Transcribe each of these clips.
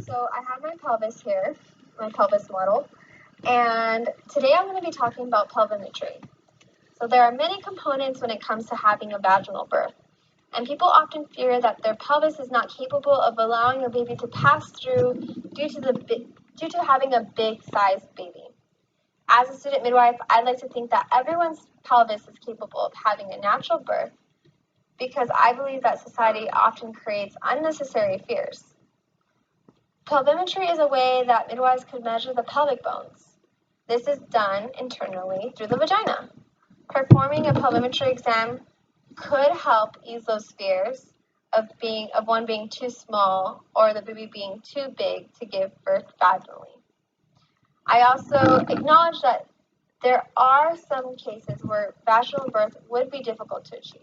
So I have my pelvis here, my pelvis model, and today I'm going to be talking about pelvimetry. So there are many components when it comes to having a vaginal birth, and people often fear that their pelvis is not capable of allowing a baby to pass through due to having a big-sized baby. As a student midwife, I'd like to think that everyone's pelvis is capable of having a natural birth because I believe that society often creates unnecessary fears. Pelvimetry is a way that midwives could measure the pelvic bones. This is done internally through the vagina. Performing a pelvimetry exam could help ease those fears of one being too small or the baby being too big to give birth vaginally. I also acknowledge that there are some cases where vaginal birth would be difficult to achieve.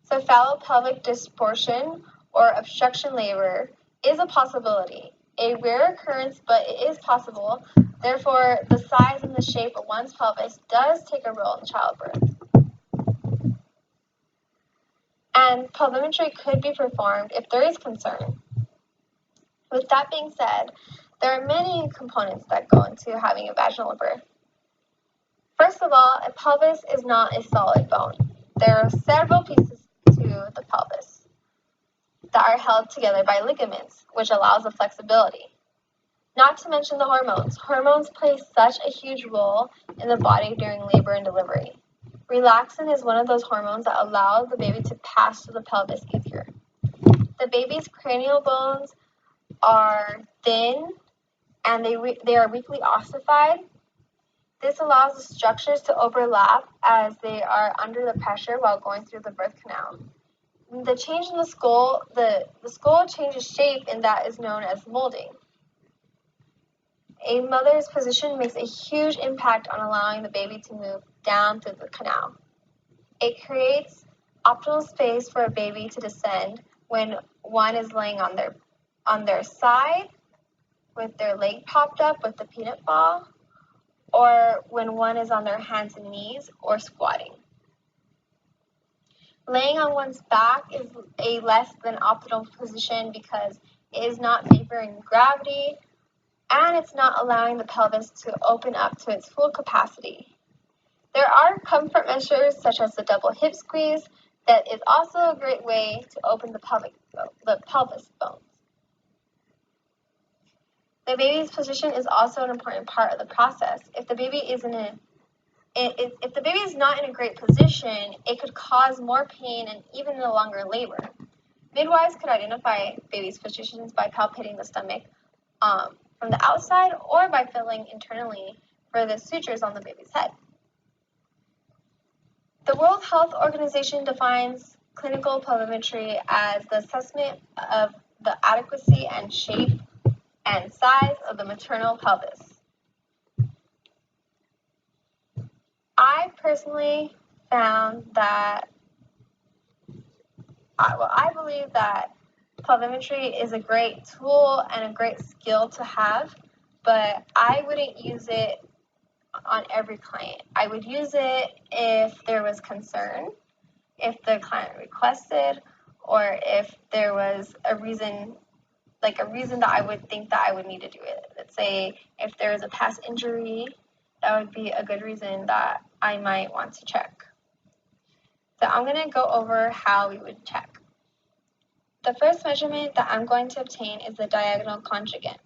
So fallow pelvic distortion or obstruction labor is a possibility, a rare occurrence, but it is possible. Therefore, the size and the shape of one's pelvis does take a role in childbirth. And pelvimetry could be performed if there is concern. With that being said, there are many components that go into having a vaginal birth. First of all, a pelvis is not a solid bone. There are several pieces to the pelvis that are held together by ligaments, which allows the flexibility. Not to mention the hormones. Hormones play such a huge role in the body during labor and delivery. Relaxin is one of those hormones that allow the baby to pass through the pelvis easier. The baby's cranial bones are thin and they are weakly ossified. This allows the structures to overlap as they are under the pressure while going through the birth canal. The change in the skull, the skull changes shape, and that is known as molding. A mother's position makes a huge impact on allowing the baby to move down through the canal. It creates optimal space for a baby to descend when one is laying on their side with their leg popped up with the peanut ball, or when one is on their hands and knees or squatting. Laying on one's back is a less than optimal position because it is not favoring gravity and it's not allowing the pelvis to open up to its full capacity. There are comfort measures such as the double hip squeeze that is also a great way to open the pelvis bones. The baby's position is also an important part of the process. If the baby is not in a great position, it could cause more pain and even a longer labor. Midwives could identify baby's positions by palpating the stomach from the outside or by feeling internally for the sutures on the baby's head. The World Health Organization defines clinical pelvimetry as the assessment of the adequacy and shape and size of the maternal pelvis. I personally found that, I believe that pelvimetry is a great tool and a great skill to have, but I wouldn't use it on every client. I would use it if there was concern, if the client requested, or if there was a reason that I would think that I would need to do it. Let's say if there is a past injury, that would be a good reason that I might want to check. So I'm going to go over how we would check. The first measurement that I'm going to obtain is the diagonal conjugate.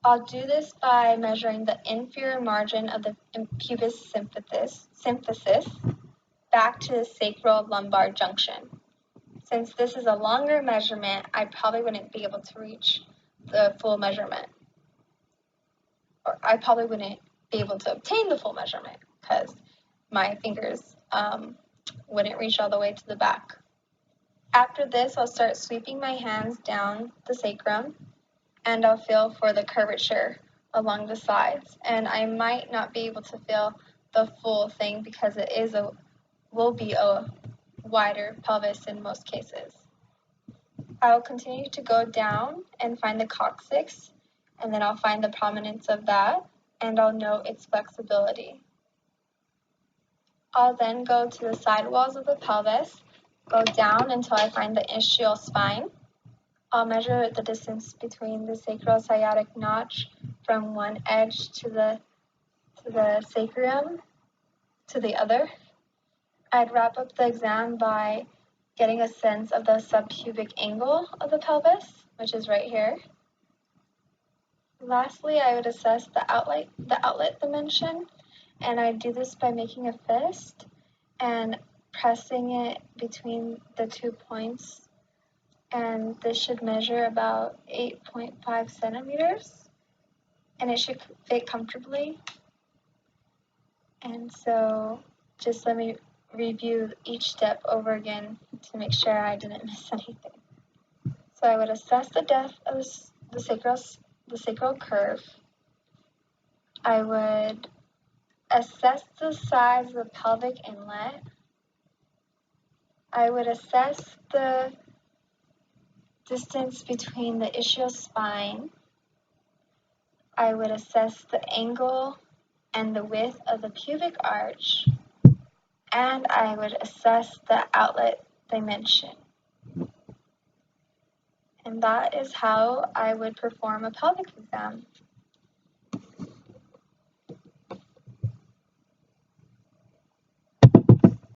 I'll do this by measuring the inferior margin of the pubis symphysis back to the sacral lumbar junction. Since this is a longer measurement, I probably wouldn't be able to reach the full measurement. Or I probably wouldn't be able to obtain the full measurement because my fingers wouldn't reach all the way to the back. After this, I'll start sweeping my hands down the sacrum and I'll feel for the curvature along the sides. And I might not be able to feel the full thing because it will be a wider pelvis in most cases. I will continue to go down and find the coccyx, and then I'll find the prominence of that, and I'll note its flexibility. I'll then go to the side walls of the pelvis, go down until I find the ischial spine. I'll measure the distance between the sacrosciatic notch from one edge to the sacrum to the other. I'd wrap up the exam by getting a sense of the subpubic angle of the pelvis, which is right here. Lastly, I would assess the outlet dimension, and I do this by making a fist and pressing it between the 2 points, and this should measure about 8.5 centimeters, and it should fit comfortably. And so just let me review each step over again to make sure I didn't miss anything. So I would assess the depth of the sacral curve. I would assess the size of the pelvic inlet. I would assess the distance between the ischial spine. I would assess the angle and the width of the pubic arch, and I would assess the outlet dimension. And that is how I would perform a pelvic exam.